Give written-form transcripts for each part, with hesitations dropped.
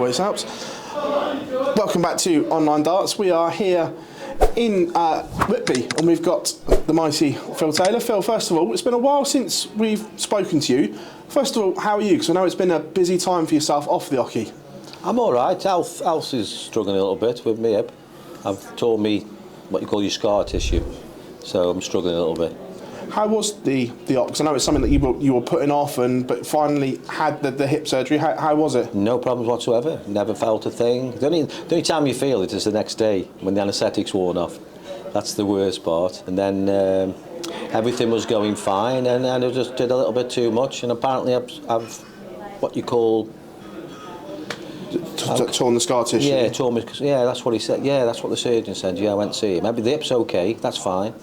always helps. Welcome back to Online Darts. We are here in Whitby, and we've got the mighty Phil Taylor. Phil, first of all, it's been a while since we've spoken to you. First of all, how are you? Because I know it's been a busy time for yourself off the hockey. I'm all right. Alf is struggling a little bit with me hip. I've told me what you call your scar tissue, so I'm struggling a little bit. How was the op? Because I know it's something that you were putting off, but finally had the hip surgery. How was it? No problems whatsoever. Never felt a thing. The only time you feel it is the next day when the anaesthetic's worn off. That's the worst part. And then everything was going fine, and I just did a little bit too much. And apparently I've what you call torn the scar tissue. Yeah, torn me. Yeah, that's what he said. Yeah, that's what the surgeon said. Yeah, I went to see him. Maybe the hip's okay. That's fine.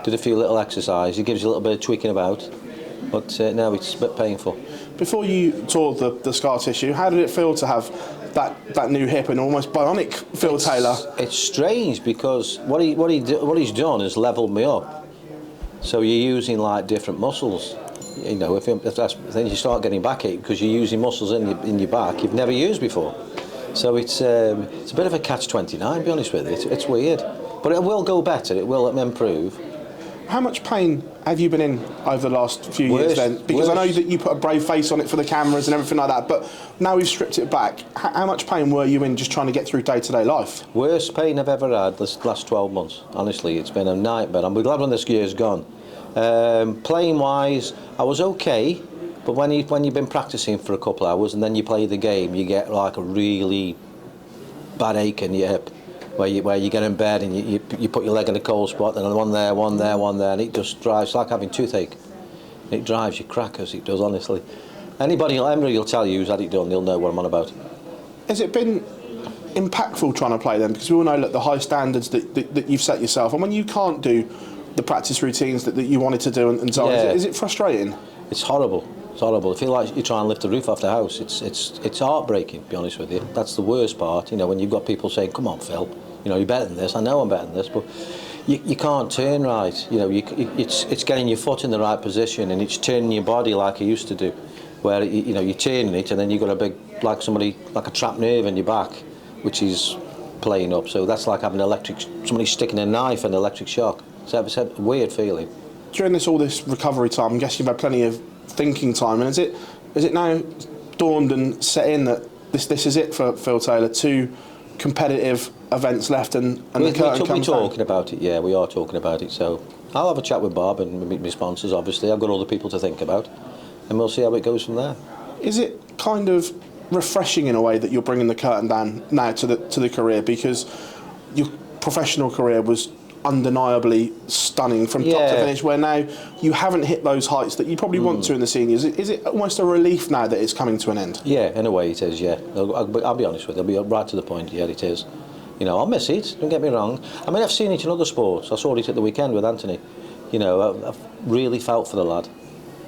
Did a few little exercise. He gives you a little bit of tweaking about, but no, it's a bit painful. Before you tore the scar tissue, how did it feel to have that new hip and almost bionic Phil Taylor? It's strange because what he's done is levelled me up. So you're using like different muscles. You know, if that's then you start getting backache because you're using muscles in your back you've never used before. So it's a bit of a catch-29. To be honest with you, it's weird, but it will go better. It will improve. How much pain have you been in over the last few years then? Because I know that you put a brave face on it for the cameras and everything like that, but now we've stripped it back. How much pain were you in just trying to get through day-to-day life? Worst pain I've ever had this last 12 months. Honestly, it's been a nightmare. I'm glad when this year's gone. Playing-wise, I was okay, but when you've been practicing for a couple of hours and then you play the game, you get like a really bad ache in your hip. Where you get in bed and you put your leg in a cold spot, and one there, and it just drives. It's like having toothache. It drives you crackers, it does, honestly. Anybody will tell you who's had it done, they'll know what I'm on about. Has it been impactful trying to play them? Because we all know that the high standards that you've set yourself, and when you can't do the practice routines that you wanted to do and so on, is it frustrating? It's horrible. It's horrible. I feel like you try and lift the roof off the house. It's heartbreaking, to be honest with you. That's the worst part. You know, when you've got people saying, "Come on, Phil, you know you're better than this." I know I'm better than this, but you can't turn right. You know, it's getting your foot in the right position and it's turning your body like you used to do, where you're turning it and then you've got a big like a trapped nerve in your back, which is playing up. So that's like having somebody sticking a knife and electric shock. It's a weird feeling. During all this recovery time, I'm guessing you've had plenty of thinking time, and is it now dawned and set in that this is it for Phil Taylor? 2 competitive events left, and the curtain comes down. We're talking about it. Yeah, we are talking about it. So I'll have a chat with Bob and meet my sponsors. Obviously, I've got other people to think about, and we'll see how it goes from there. Is it kind of refreshing in a way that you're bringing the curtain down now to the career, because your professional career was undeniably stunning from top to finish, where now you haven't hit those heights that you probably want to in the seniors? Is it almost a relief now that it's coming to an end? Yeah, in a way it is, yeah. I'll be honest with you, I'll be right to the point, yeah, it is. You know, I'll miss it, don't get me wrong. I mean, I've seen it in other sports. I saw it at the weekend with Anthony. You know, I've really felt for the lad.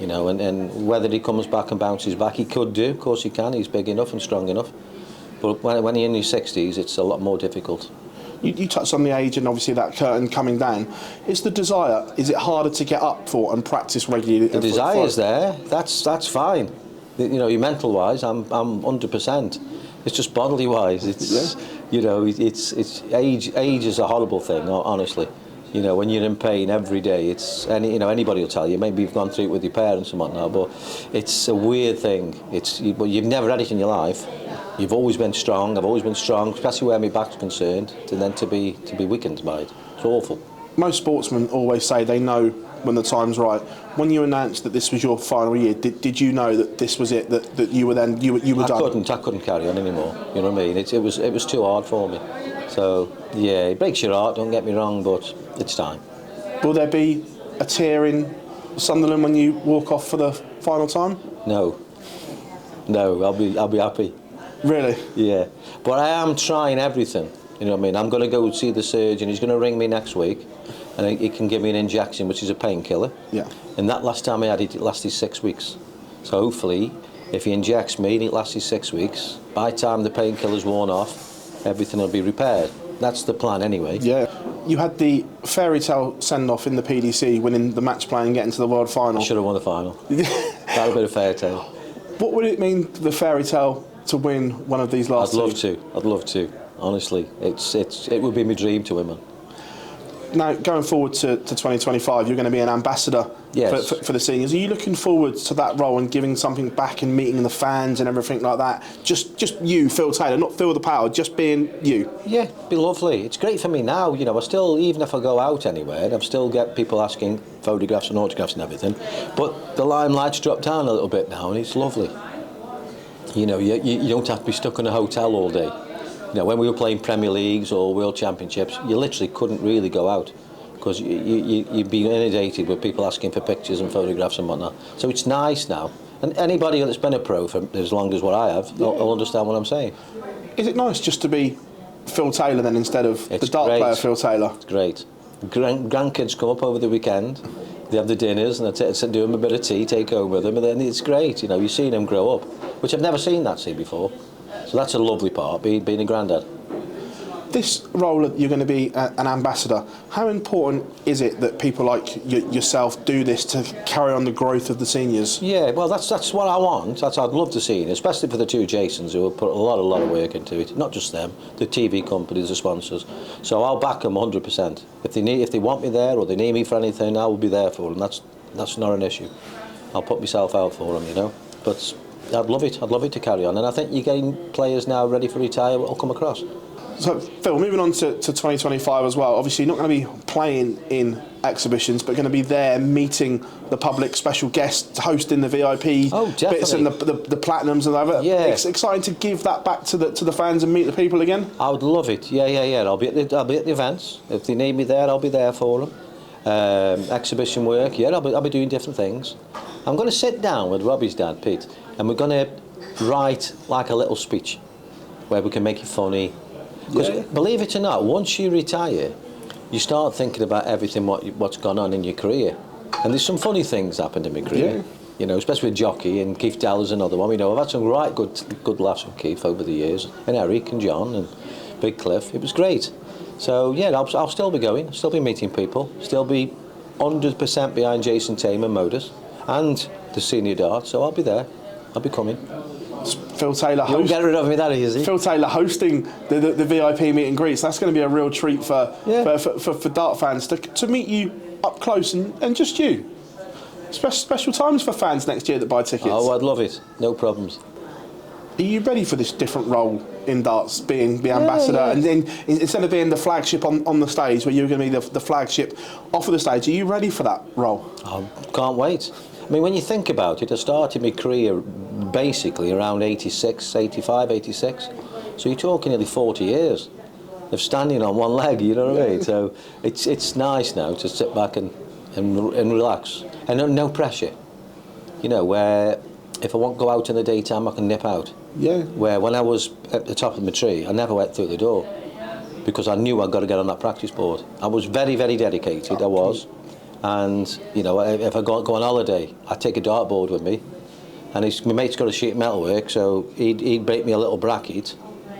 You know, and whether he comes back and bounces back, he could do, of course he can, he's big enough and strong enough. But when he's in his 60s, it's a lot more difficult. You touched on the age and obviously that curtain coming down. Is the desire, is it harder to get up for and practice regularly? The desire is there, that's fine. You know, your mental wise, I'm 100%. It's just bodily wise, you know, it's age is a horrible thing, honestly. You know, when you're in pain every day, anybody will tell you. Maybe you've gone through it with your parents and whatnot, but it's a weird thing. But you've never had it in your life. You've always been strong. I've always been strong, especially where my back's concerned. And then to be weakened by it, it's awful. Most sportsmen always say they know when the time's right. When you announced that this was your final year, did you know that this was it? That you were done? I couldn't carry on anymore. You know what I mean? It was too hard for me. So yeah, it breaks your heart. Don't get me wrong, but it's time. Will there be a tear in Sunderland when you walk off for the final time? No, I'll be happy. Really? Yeah, but I am trying everything. You know what I mean? I'm going to go see the surgeon. He's going to ring me next week, and he can give me an injection, which is a painkiller. Yeah. And that last time I had it, it lasted 6 weeks. So hopefully, if he injects me and it lasts 6 weeks, by the time the painkiller's worn off, everything will be repaired. That's the plan anyway. Yeah. You had the fairy tale send-off in the PDC, winning the match play and getting to the world final. I should have won the final. That would have been a fairy tale. What would it mean, the fairy tale, to win one of these last I'd love to. Honestly, it would be my dream to win one. Now, going forward to 2025, you're going to be an ambassador Yes. for the seniors. Are you looking forward to that role and giving something back and meeting the fans and everything like that? Just you, Phil Taylor, not Phil the Power, just being you. Yeah, it'd be lovely. It's great for me now. You know, I still, even if I go out anywhere, I still get people asking photographs and autographs and everything. But the limelight's dropped down a little bit now, and it's lovely. You know, you don't have to be stuck in a hotel all day. You know, when we were playing Premier Leagues or World Championships, you literally couldn't really go out because you'd be inundated with people asking for pictures and photographs and whatnot. So it's nice now. And anybody that's been a pro for as long as what I have, will understand what I'm saying. Is it nice just to be Phil Taylor then instead of It's the dart great. player Phil Taylor? It's great. Grandkids come up over the weekend, they have the dinners and I do them a bit of tea, take home with them, and then it's great. You know, you've seen them grow up, which I've never seen that before. So that's a lovely part, being a granddad. This role, you're going to be an ambassador. How important is it that people like yourself do this to carry on the growth of the seniors? Yeah, well, that's what I want. I'd love to see it, especially for the two Jasons who have put a lot of work into it. Not just them, the TV companies, the sponsors. So I'll back them 100%. If they want me there or they need me for anything, I will be there for them. That's not an issue. I'll put myself out for them, you know. But I'd love it. I'd love it to carry on, and I think you're getting players now ready for retire. Will come across. So, Phil, moving on to 2025 as well, obviously you're not going to be playing in exhibitions, but going to be there meeting the public, special guests, hosting the VIP bits and the platinums and that. Yeah. It's exciting to give that back to the fans and meet the people again. I would love it. Yeah. I'll be at the events. If they need me there, I'll be there for them. Exhibition work, yeah, I'll be doing different things. I'm going to sit down with Robbie's dad, Pete, and we're going to write like a little speech where we can make it funny. Because believe it or not, once you retire, you start thinking about everything what's gone on in your career. And there's some funny things happened in my career. Yeah. You know, especially with Jockey and Keith Daller's another one. You know, I've had some right good laughs with Keith over the years, and Eric and John and Big Cliff. It was great. So yeah, I'll still be going, still be meeting people, still be 100% behind Jason Tamer Motors and the senior dart. So I'll be there. I'll be coming. Phil Taylor. You won't get rid of me that easy. Phil Taylor hosting the VIP meet and greets. That's going to be a real treat for dart fans to meet you up close and just you. Special times for fans next year that buy tickets. Oh, I'd love it. No problems. Are you ready for this different role in darts, being the ambassador, and then instead of being the flagship on the stage, where you're going to be the flagship off of the stage, are you ready for that role? I can't wait. I mean, when you think about it, I started my career basically around 86, 85, 86. So you're talking nearly 40 years of standing on one leg, you know what I mean? So it's nice now to sit back and relax. And no pressure. You know, where if I want to go out in the daytime, I can nip out. Yeah. Where when I was at the top of my tree, I never went through the door because I knew I'd got to get on that practice board. I was very, very dedicated, I was. And, you know, if I go on holiday, I'd take a dartboard with me. And my mate's got a sheet of metalwork, so he'd break me a little bracket,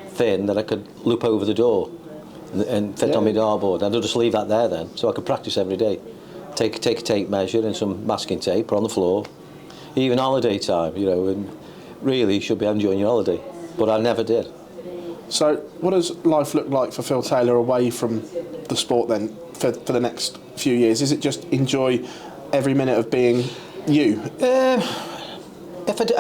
thin, that I could loop over the door and fit on my dartboard. I'd just leave that there then, so I could practice every day. Take a tape measure and some masking tape on the floor. Even holiday time, you know, and really you should be enjoying your holiday. But I never did. So what does life look like for Phil Taylor away from the sport then for the next few years? Is it just enjoy every minute of being you? If I do,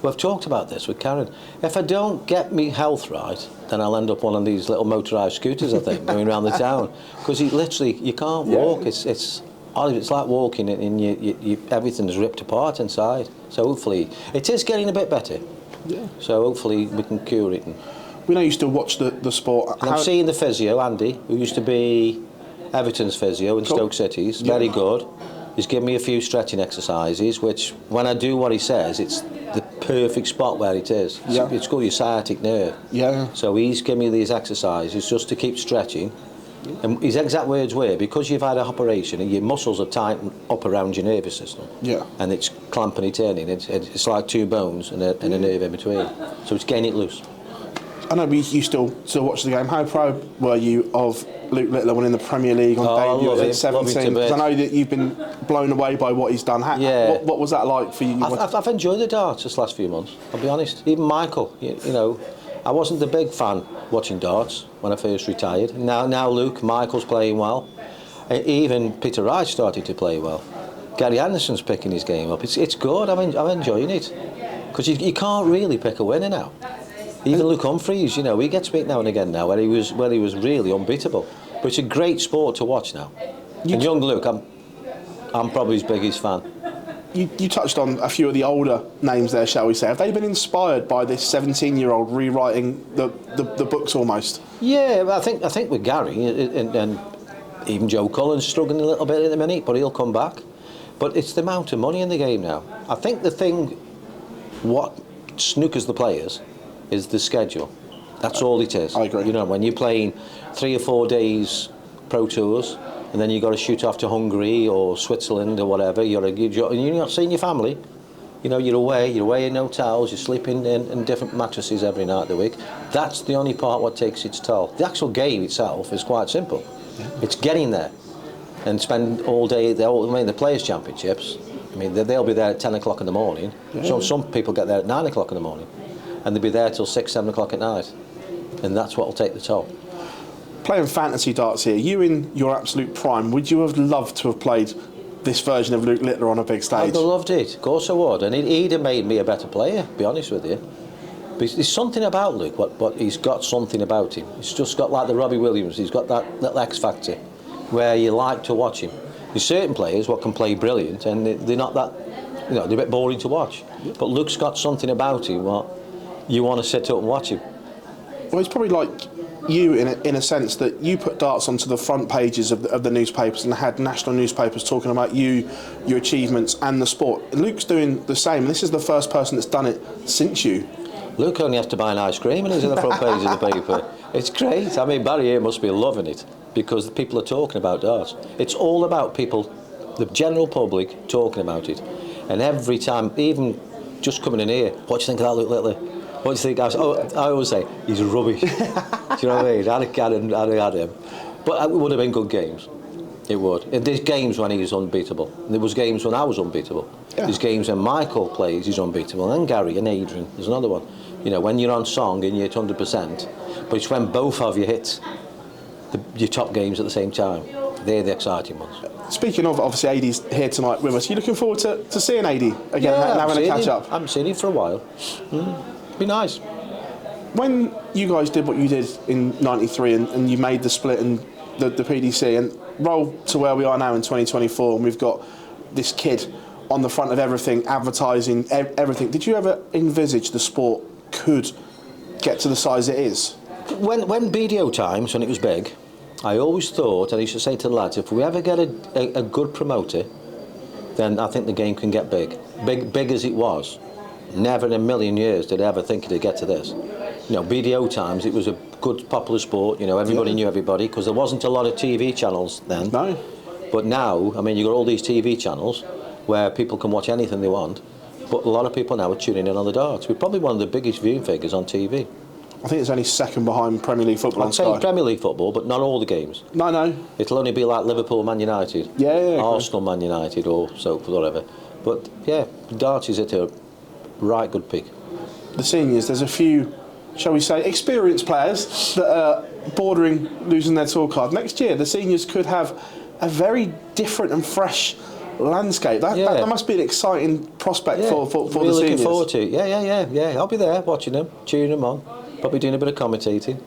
we've talked about this with Karen. If I don't get me health right, then I'll end up one of these little motorised scooters, I think, going around the town. Because you can't walk. It's like walking and everything's ripped apart inside. So hopefully, it is getting a bit better. Yeah. So hopefully we can cure it. We know you still watch the sport. And I'm seeing the physio, Andy, who used to be Everton's physio in Stoke City. He's very good. He's given me a few stretching exercises, which when I do what he says, it's the perfect spot where it is. It's called your sciatic nerve. Yeah. So he's given me these exercises just to keep stretching. And his exact words were, because you've had an operation and your muscles are tightened up around your nervous system. Yeah. And it's clamping it in. It's like two bones and a nerve in between. So it's getting it loose. I know you still watch the game. How proud were you of Luke Littler winning the Premier League on debut at 17? Because I know that you've been blown away by what he's done. What was that like for you? I've enjoyed the darts this last few months, I'll be honest. Even Michael, you know, I wasn't the big fan watching darts when I first retired. Now Luke, Michael's playing well. Even Peter Wright started to play well. Gary Anderson's picking his game up. It's good. I'm enjoying it, because you can't really pick a winner now. Even Luke Humphries, you know, he gets beat now and again now, where he was really unbeatable. But it's a great sport to watch now. And young Luke, I'm probably his biggest fan. You touched on a few of the older names there, shall we say. Have they been inspired by this 17-year-old rewriting the books almost? Yeah, I think with Gary and even Joe Cullen's struggling a little bit at the minute, but he'll come back. But it's the amount of money in the game now. I think what snookers the players is the schedule. That's all it is. I agree. You know, when you're playing 3 or 4 days pro tours, and then you got to shoot off to Hungary or Switzerland or whatever, you're not seeing your family. You know, you're away in hotels, you're sleeping in different mattresses every night of the week. That's the only part what takes its toll. The actual game itself is quite simple. It's getting there and spend all day. The Players' Championships, I mean, they'll be there at 10 o'clock in the morning. So some people get there at 9 o'clock in the morning, and they'll be there till 6, 7 o'clock at night, and that's what will take the toll. Playing fantasy darts here, you in your absolute prime, would you have loved to have played this version of Luke Littler on a big stage? I'd have loved it, of course I would, and he'd have made me a better player, to be honest with you. But there's something about Luke, what he's got something about him. He's just got like the Robbie Williams, he's got that little X factor where you like to watch him. There's certain players what can play brilliant and they're not that, you know, they're a bit boring to watch. But Luke's got something about him what you want to sit up and watch him. Well, it's probably like you in a sense that you put darts onto the front pages of the newspapers and had national newspapers talking about you, your achievements and the sport. Luke's doing the same. This is the first person that's done it since you. Luke only has to buy an ice cream and he's on the front page of the paper. It's great. I mean, Barry here must be loving it because the people are talking about darts. It's all about people, the general public, talking about it. And every time, even just coming in here, what do you think of that Luke Littler? What do you think? I always say, he's rubbish. Do you know what I mean? I'd had him. But it would have been good games. It would. And there's games when he was unbeatable. And there was games when I was unbeatable. Yeah. There's games when Michael plays, he's unbeatable. And then Gary and Adrian, there's another one. You know, when you're on song and you're at 100%, but it's when both of you hit your top games at the same time. They're the exciting ones. Speaking of, obviously, AD's here tonight with us. Are you looking forward to seeing AD again and having a catch-up? I haven't seen him for a while. Be nice. When you guys did what you did in '93 and you made the split and the PDC and roll to where we are now in 2024 and we've got this kid on the front of everything, advertising, everything, did you ever envisage the sport could get to the size it is? When BDO times, when it was big, I always thought, and I used to say to the lads, if we ever get a good promoter, then I think the game can get big. Big as it was. Never in a million years did I ever think it'd get to this. You know, BDO times, it was a good, popular sport. You know, everybody knew everybody because there wasn't a lot of TV channels then. No. But now, I mean, you've got all these TV channels where people can watch anything they want. But a lot of people now are tuning in on the darts. We're probably one of the biggest viewing figures on TV. I think it's only second behind Premier League football on Sky. I'd say Premier League football, but not all the games. No. It'll only be like Liverpool, Man United. Yeah. Arsenal, Man United, or so, whatever. But yeah, darts is at a right good peak. The seniors, there's a few, shall we say, experienced players that are bordering losing their tour card. Next year, the seniors could have a very different and fresh landscape. That must be an exciting prospect for the seniors. Really looking forward to it. Yeah. I'll be there watching them, cheering them on, probably doing a bit of commentating.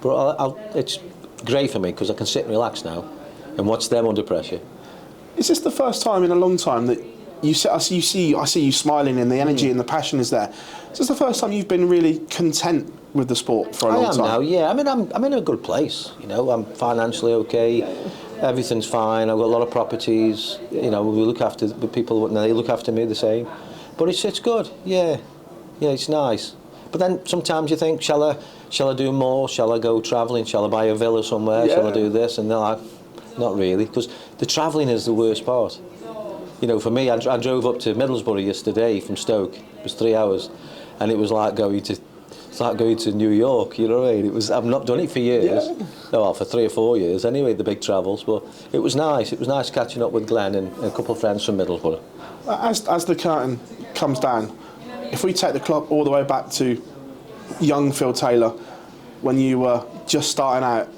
But it's great for me because I can sit and relax now and watch them under pressure. Is this the first time in a long time that I see you smiling and the energy and the passion is there? Is this the first time you've been really content with the sport for a long time? I am now, yeah. I mean, I'm in a good place. You know, I'm financially okay. Everything's fine. I've got a lot of properties. You know, we look after the people. They look after me the same. But it's good. Yeah, it's nice. But then sometimes you think, shall I do more? Shall I go travelling? Shall I buy a villa somewhere? Shall I do this? And they're like, not really, because the travelling is the worst part. You know, for me, I drove up to Middlesbrough yesterday from Stoke. It was 3 hours, and it was like going to It's like going to New York, you know what I mean? I've not done it for years. Yeah. Well, for 3 or 4 years anyway, the big travels. But it was nice. It was nice catching up with Glenn and a couple of friends from Middlesbrough. As the curtain comes down, if we take the clock all the way back to young Phil Taylor, when you were just starting out,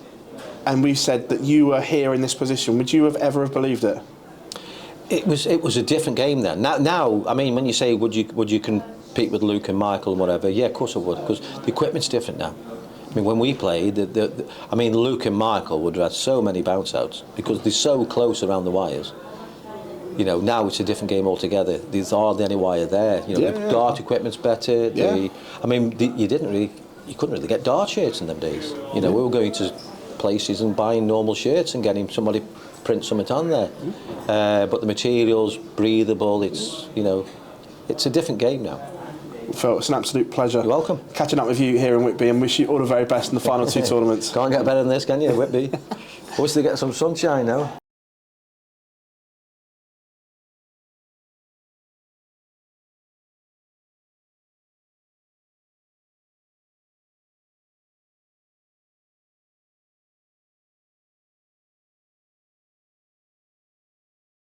and we said that you were here in this position, would you have ever believed it? It was a different game then. Now, I mean, when you say would you compete with Luke and Michael and whatever, yeah, of course I would, because the equipment's different now. I mean, when we played, I mean, Luke and Michael would have had so many bounce outs because they're so close around the wires. You know, now it's a different game altogether. There's hardly any wire there. You know, the dart equipment's better. I mean, you couldn't really get dart shirts in them days. You know, we were going to places and buying normal shirts and getting somebody print something on there. But the material's breathable. It's, you know, it's a different game now. Phil, it's an absolute pleasure. You're welcome. Catching up with you here in Whitby, and wish you all the very best in the final 2 tournaments. Can't get better than this, can you, Whitby? Wish they get some sunshine now.